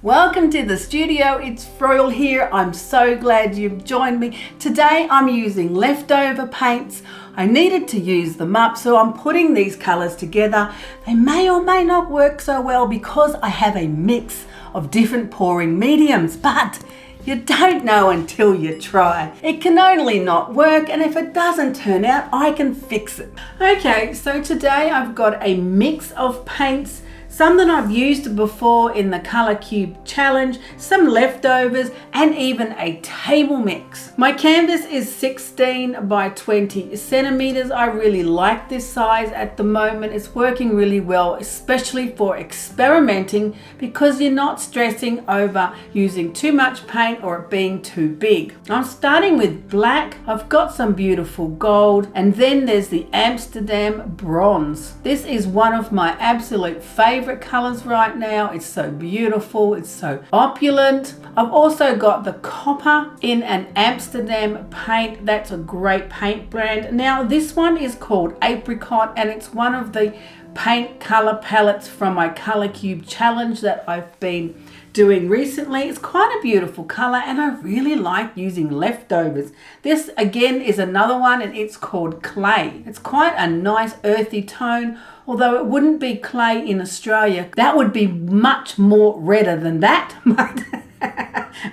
Welcome to the studio, it's Froyle here. I'm so glad you've joined me. Today I'm using leftover paints. I needed to use them up, so I'm putting these colours together. They may or may not work so well because I have a mix of different pouring mediums, but you don't know until you try. It can only not work, and if it doesn't turn out, I can fix it. Okay, so today I've got a mix of paints. Some that I've used before in the Colour Cube Challenge, some leftovers, and even a table mix. My canvas is 16 by 20 centimeters. I really like this size at the moment. It's working really well, especially for experimenting because you're not stressing over using too much paint or it being too big. I'm starting with black. I've got some beautiful gold, and then there's the Amsterdam bronze. This is one of my absolute favorite colors right now. It's so beautiful, it's so opulent. I've also got the copper in an Amsterdam paint. That's a great paint brand. Now this one is called Apricot, and it's one of the paint color palettes from my Colour Cube Challenge that I've been doing recently. It's quite a beautiful color, and I really like using leftovers. This again is another one, and it's called Clay. It's quite a nice earthy tone, although it wouldn't be clay in Australia. That would be much more redder than that,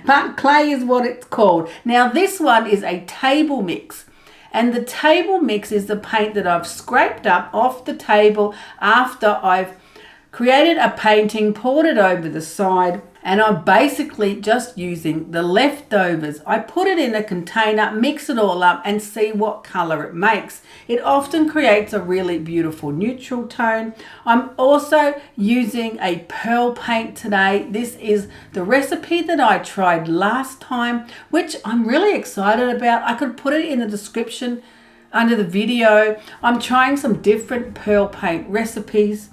but clay is what it's called. Now this one is a table mix, and the table mix is the paint that I've scraped up off the table after I've created a painting, poured it over the side, and I'm basically just using the leftovers. I put it in a container, mix it all up, and see what color it makes. It often creates a really beautiful neutral tone. I'm also using a pearl paint today. This is the recipe that I tried last time, which I'm really excited about. I could put it in the description under the video. I'm trying some different pearl paint recipes.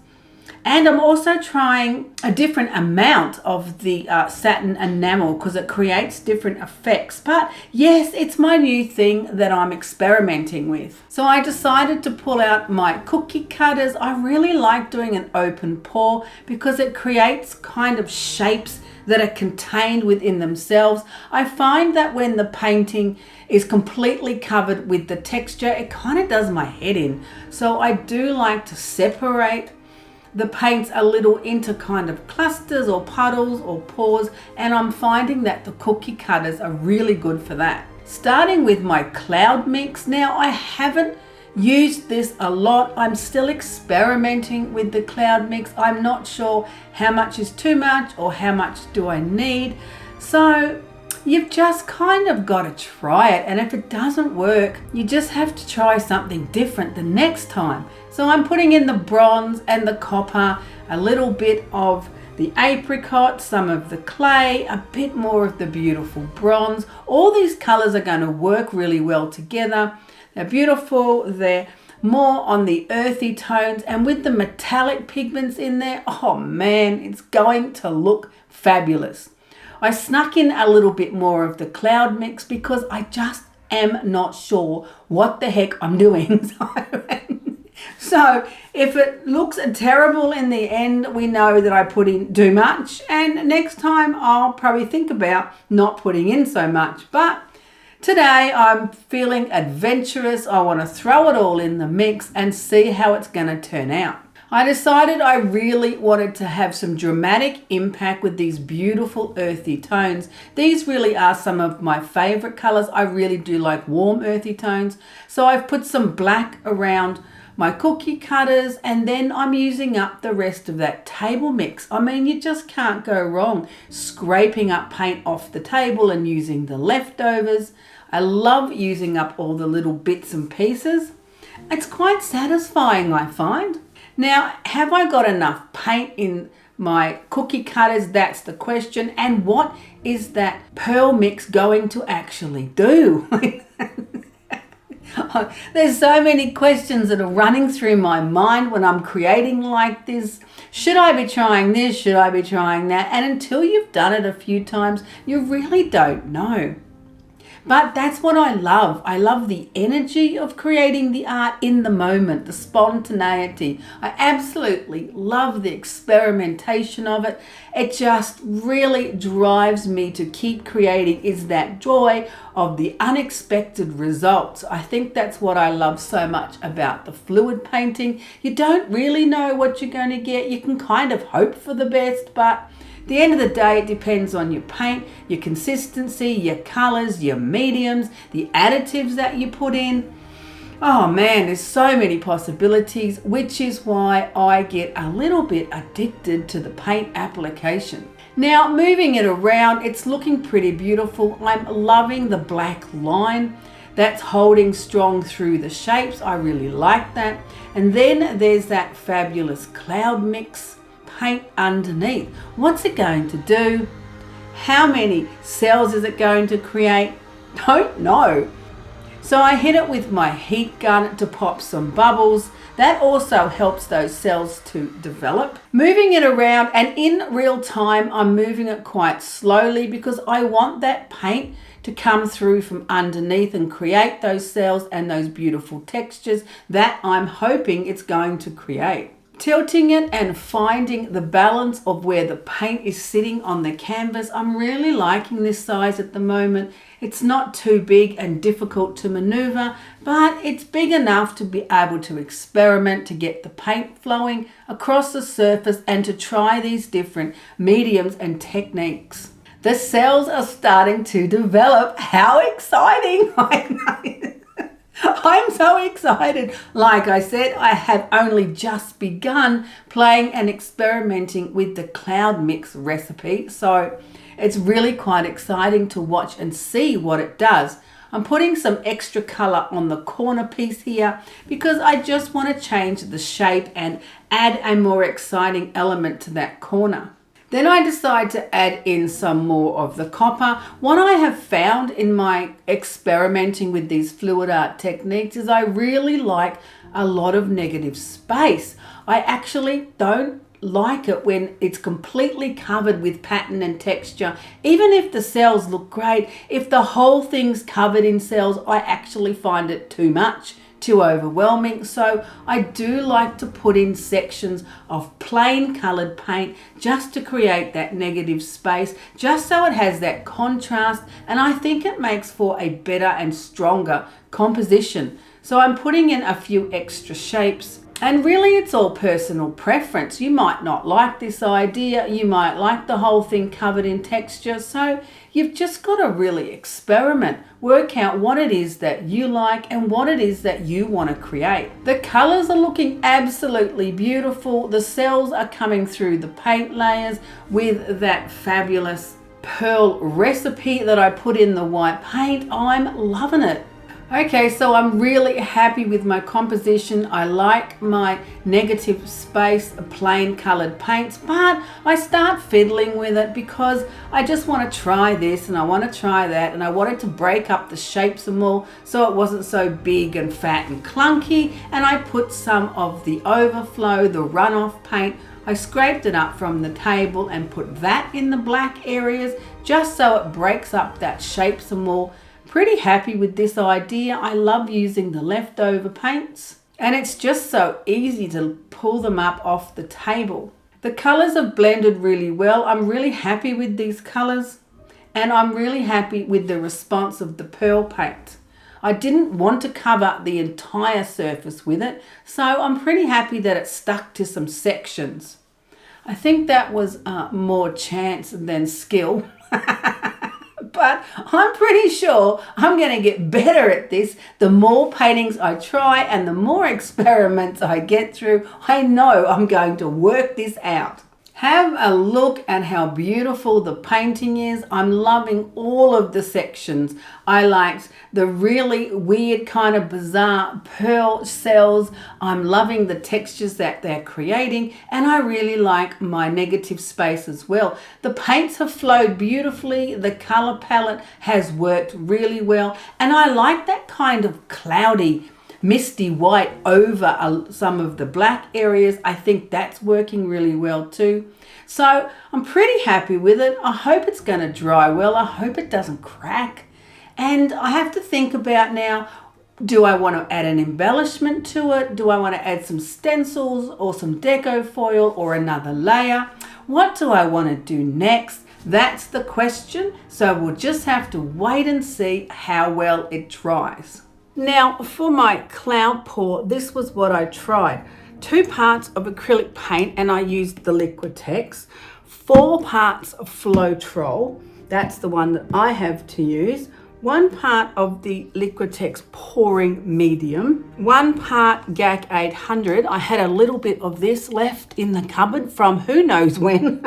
And I'm also trying a different amount of the satin enamel because it creates different effects. But yes, it's my new thing that I'm experimenting with. So I decided to pull out my cookie cutters. I really like doing an open pour because it creates kind of shapes that are contained within themselves. I find that when the painting is completely covered with the texture, it kind of does my head in. So I do like to separate the paints a little into kind of clusters or puddles or pours, and I'm finding that the cookie cutters are really good for that. Starting with my cloud mix. Now I haven't used this a lot. I'm still experimenting with the cloud mix. I'm not sure how much is too much or how much do I need. So you've just kind of got to try it, and if it doesn't work, you just have to try something different the next time. So I'm putting in the bronze and the copper, a little bit of the apricot, some of the clay, a bit more of the beautiful bronze. All these colors are going to work really well together. They're beautiful, they're more on the earthy tones, and with the metallic pigments in there, oh man, it's going to look fabulous. I snuck in a little bit more of the cloud mix because I just am not sure what the heck I'm doing. So if it looks terrible in the end, we know that I put in too much, and next time I'll probably think about not putting in so much. But today I'm feeling adventurous. I want to throw it all in the mix and see how it's going to turn out. I decided I really wanted to have some dramatic impact with these beautiful earthy tones. These really are some of my favorite colors. I really do like warm earthy tones. So I've put some black around my cookie cutters, and then I'm using up the rest of that table mix. I mean, you just can't go wrong scraping up paint off the table and using the leftovers. I love using up all the little bits and pieces. It's quite satisfying, I find. Now, have I got enough paint in my cookie cutters? That's the question. And what is that pearl mix going to actually do? There's so many questions that are running through my mind when I'm creating like this. Should I be trying this? Should I be trying that? And until you've done it a few times, you really don't know. But that's what I love. I love the energy of creating the art in the moment, the spontaneity. I absolutely love the experimentation of it. It just really drives me to keep creating, is that joy of the unexpected results. I think that's what I love so much about the fluid painting. You don't really know what you're going to get. You can kind of hope for the best, but at the end of the day, it depends on your paint, your consistency, your colors, your mediums, the additives that you put in. Oh man, there's so many possibilities, which is why I get a little bit addicted to the paint application. Now, moving it around, it's looking pretty beautiful. I'm loving the black line that's holding strong through the shapes. I really like that. And then there's that fabulous cloud mix paint underneath. What's it going to do? How many cells is it going to create? Don't know. So I hit it with my heat gun to pop some bubbles. That also helps those cells to develop. Moving it around, and in real time, I'm moving it quite slowly because I want that paint to come through from underneath and create those cells and those beautiful textures that I'm hoping it's going to create. Tilting it and finding the balance of where the paint is sitting on the canvas. I'm really liking this size at the moment. It's not too big and difficult to maneuver, but it's big enough to be able to experiment, to get the paint flowing across the surface and to try these different mediums and techniques. The cells are starting to develop. How exciting! I know. I'm so excited. Like I said, I have only just begun playing and experimenting with the cloud mix recipe. So it's really quite exciting to watch and see what it does. I'm putting some extra color on the corner piece here because I just want to change the shape and add a more exciting element to that corner. Then I decide to add in some more of the copper. What I have found in my experimenting with these fluid art techniques is I really like a lot of negative space. I actually don't like it when it's completely covered with pattern and texture. Even if the cells look great, if the whole thing's covered in cells, I actually find it too much, too overwhelming. So I do like to put in sections of plain colored paint just to create that negative space, just so it has that contrast, and I think it makes for a better and stronger composition. So I'm putting in a few extra shapes. And really, it's all personal preference. You might not like this idea. You might like the whole thing covered in texture. So you've just got to really experiment. Work out what it is that you like and what it is that you want to create. The colors are looking absolutely beautiful. The cells are coming through the paint layers with that fabulous pearl recipe that I put in the white paint. I'm loving it. Okay, so I'm really happy with my composition. I like my negative space, plain colored paints, but I start fiddling with it because I just want to try this and I want to try that, and I wanted to break up the shapes some more so it wasn't so big and fat and clunky. And I put some of the overflow, the runoff paint, I scraped it up from the table and put that in the black areas just so it breaks up that shape some more. Pretty happy with this idea. I love using the leftover paints, and it's just so easy to pull them up off the table. The colors have blended really well. I'm really happy with these colors, and I'm really happy with the response of the pearl paint. I didn't want to cover the entire surface with it, so I'm pretty happy that it stuck to some sections. I think that was more chance than skill. But I'm pretty sure I'm going to get better at this. The more paintings I try and the more experiments I get through, I know I'm going to work this out. Have a look at how beautiful the painting is. I'm loving all of the sections. I liked the really weird kind of bizarre pearl cells. I'm loving the textures that they're creating, and I really like my negative space as well. The paints have flowed beautifully. The color palette has worked really well, and I like that kind of cloudy misty white over some of the black areas. I think that's working really well too. So I'm pretty happy with it. I hope it's going to dry well. I hope it doesn't crack. And I have to think about now, do I want to add an embellishment to it? Do I want to add some stencils or some deco foil or another layer? What do I want to do next? That's the question. So we'll just have to wait and see how well it dries. Now for my cloud pour, this was what I tried. 2 parts of acrylic paint, and I used the Liquitex. 4 parts of Floetrol, that's the one that I have to use. 1 part of the Liquitex pouring medium, 1 part GAC 800. I had a little bit of this left in the cupboard from who knows when.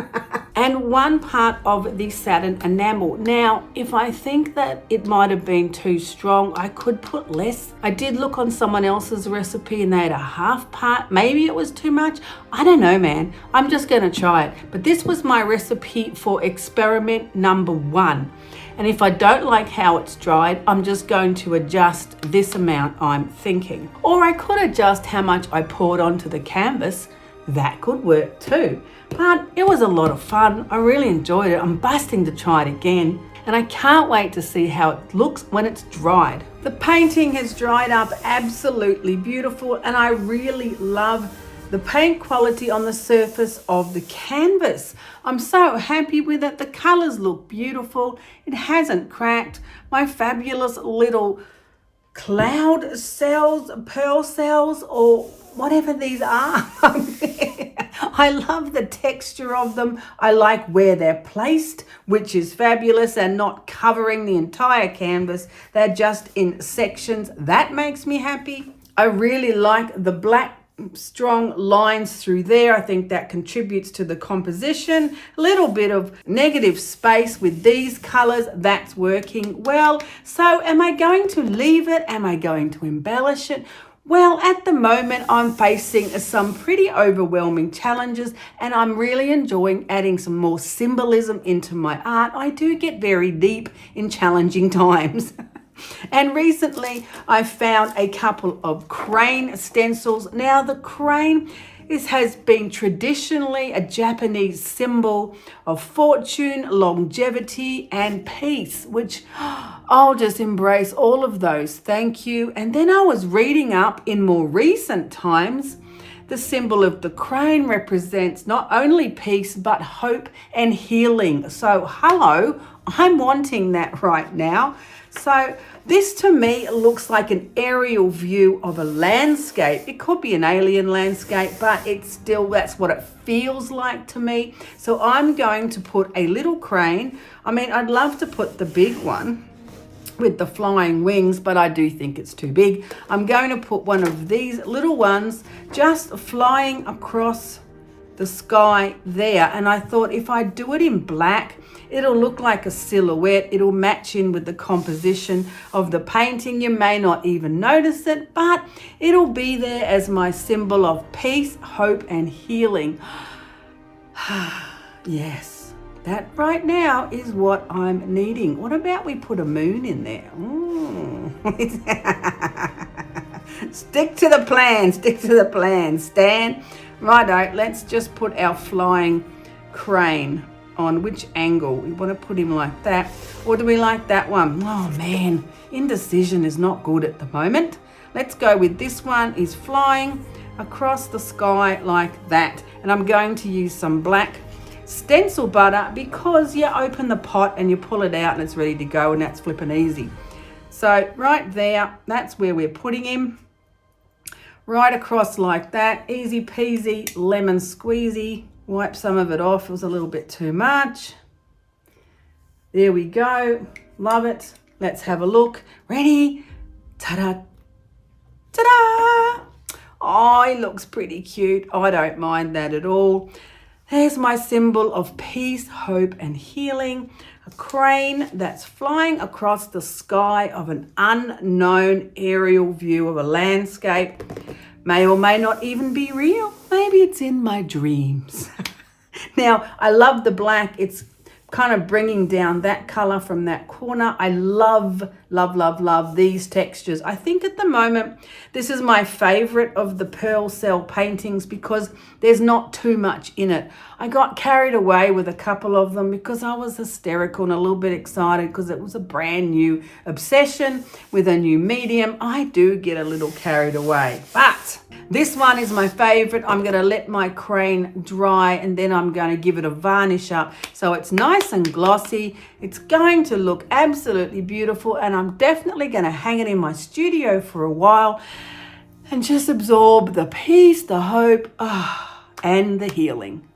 And 1 part of the satin enamel. Now, if I think that it might have been too strong, I could put less. I did look on someone else's recipe and they had a 1/2 part. Maybe it was too much. I don't know, man. I'm just gonna try it. But this was my recipe for experiment number 1. And if I don't like how it's dried, I'm just going to adjust this amount, I'm thinking. Or I could adjust how much I poured onto the canvas. That could work too. But it was a lot of fun. I really enjoyed it. I'm busting to try it again. And I can't wait to see how it looks when it's dried. The painting has dried up absolutely beautiful, and I really love the paint quality on the surface of the canvas. I'm so happy with it. The colors look beautiful. It hasn't cracked. My fabulous little cloud cells, pearl cells, or whatever these are. I love the texture of them. I like where they're placed, which is fabulous, and not covering the entire canvas. They're just in sections. That makes me happy. I really like the black strong lines through there. I think that contributes to the composition. A little bit of negative space with these colors. That's working well. So am I going to leave it? Am I going to embellish it? Well, at the moment, I'm facing some pretty overwhelming challenges, and I'm really enjoying adding some more symbolism into my art. I do get very deep in challenging times. And recently I found a couple of crane stencils. Now the crane has been traditionally a Japanese symbol of fortune, longevity, and peace, which I'll just embrace all of those. Thank you. And then I was reading up in more recent times, the symbol of the crane represents not only peace, but hope and healing. So hello, I'm wanting that right now. So this to me looks like an aerial view of a landscape. It could be an alien landscape, but it's still, that's what it feels like to me. So I'm going to put a little crane. I mean, I'd love to put the big one with the flying wings, but I do think it's too big. I'm going to put one of these little ones just flying across the sky there. And I thought if I do it in black, it'll look like a silhouette. It'll match in with the composition of the painting. You may not even notice it, but it'll be there as my symbol of peace, hope, and healing. Yes, that right now is what I'm needing. What about we put a moon in there? Stick to the plan, stick to the plan, Stan. Righto, let's just put our flying crane on which angle. We want to put him like that, or do we like that one? Oh man, indecision is not good at the moment. Let's go with this one. Is flying across the sky like that, and I'm going to use some black stencil butter because you open the pot and you pull it out and it's ready to go, and that's flipping easy. So right there, that's where we're putting him. Right across like that, easy peasy, lemon squeezy. Wipe some of it off, it was a little bit too much. There we go, love it. Let's have a look. Ready? Ta-da, ta-da! Oh, he looks pretty cute. I don't mind that at all. There's my symbol of peace, hope, and healing. A crane that's flying across the sky of an unknown aerial view of a landscape. May or may not even be real. Maybe it's in my dreams. Now, I love the black. It's kind of bringing down that color from that corner. I love, love, love, love these textures. I think at the moment, this is my favorite of the Pearl Cell paintings because there's not too much in it. I got carried away with a couple of them because I was hysterical and a little bit excited because it was a brand new obsession with a new medium. I do get a little carried away, but this one is my favorite. I'm going to let my crayon dry and then I'm going to give it a varnish up so it's nice and glossy. It's going to look absolutely beautiful, and I'm definitely going to hang it in my studio for a while and just absorb the peace, the hope, and the healing.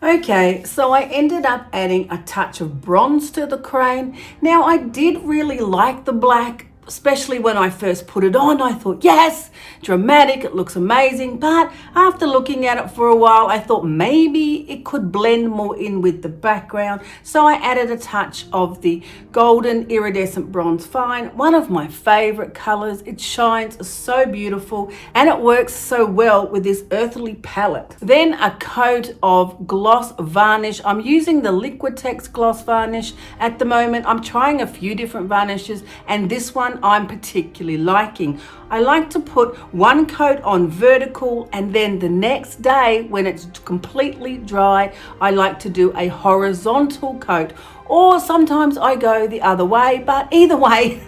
Okay, so I ended up adding a touch of bronze to the crayon. Now, I did really like the black, especially when I first put it on. I thought, yes, dramatic, it looks amazing. But after looking at it for a while, I thought maybe it could blend more in with the background. So I added a touch of the golden iridescent bronze fine, one of my favorite colors. It shines so beautiful and it works so well with this earthly palette. Then a coat of gloss varnish. I'm using the Liquitex gloss varnish at the moment. I'm trying a few different varnishes, and this one I'm particularly liking. I like to put one coat on vertical, and then the next day when it's completely dry, I like to do a horizontal coat, or sometimes I go the other way, but either way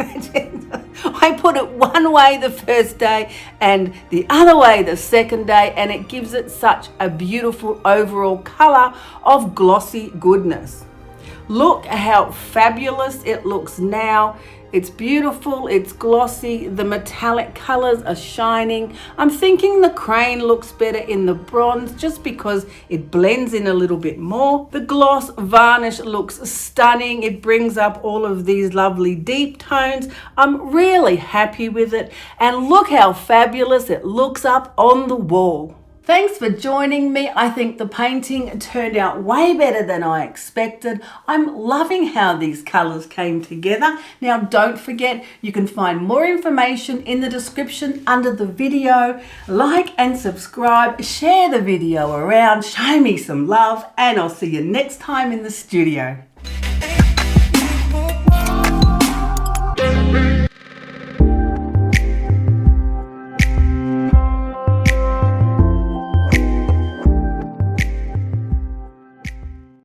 I put it one way the first day and the other way the second day, and it gives it such a beautiful overall color of glossy goodness. Look how fabulous it looks now. It's beautiful, it's glossy, the metallic colors are shining. I'm thinking the crayon looks better in the bronze just because it blends in a little bit more. The gloss varnish looks stunning. It brings up all of these lovely deep tones. I'm really happy with it, and look how fabulous it looks up on the wall. Thanks for joining me. I think the painting turned out way better than I expected. I'm loving how these colors came together. Now, don't forget, you can find more information in the description under the video. Like and subscribe, share the video around, show me some love, and I'll see you next time in the studio.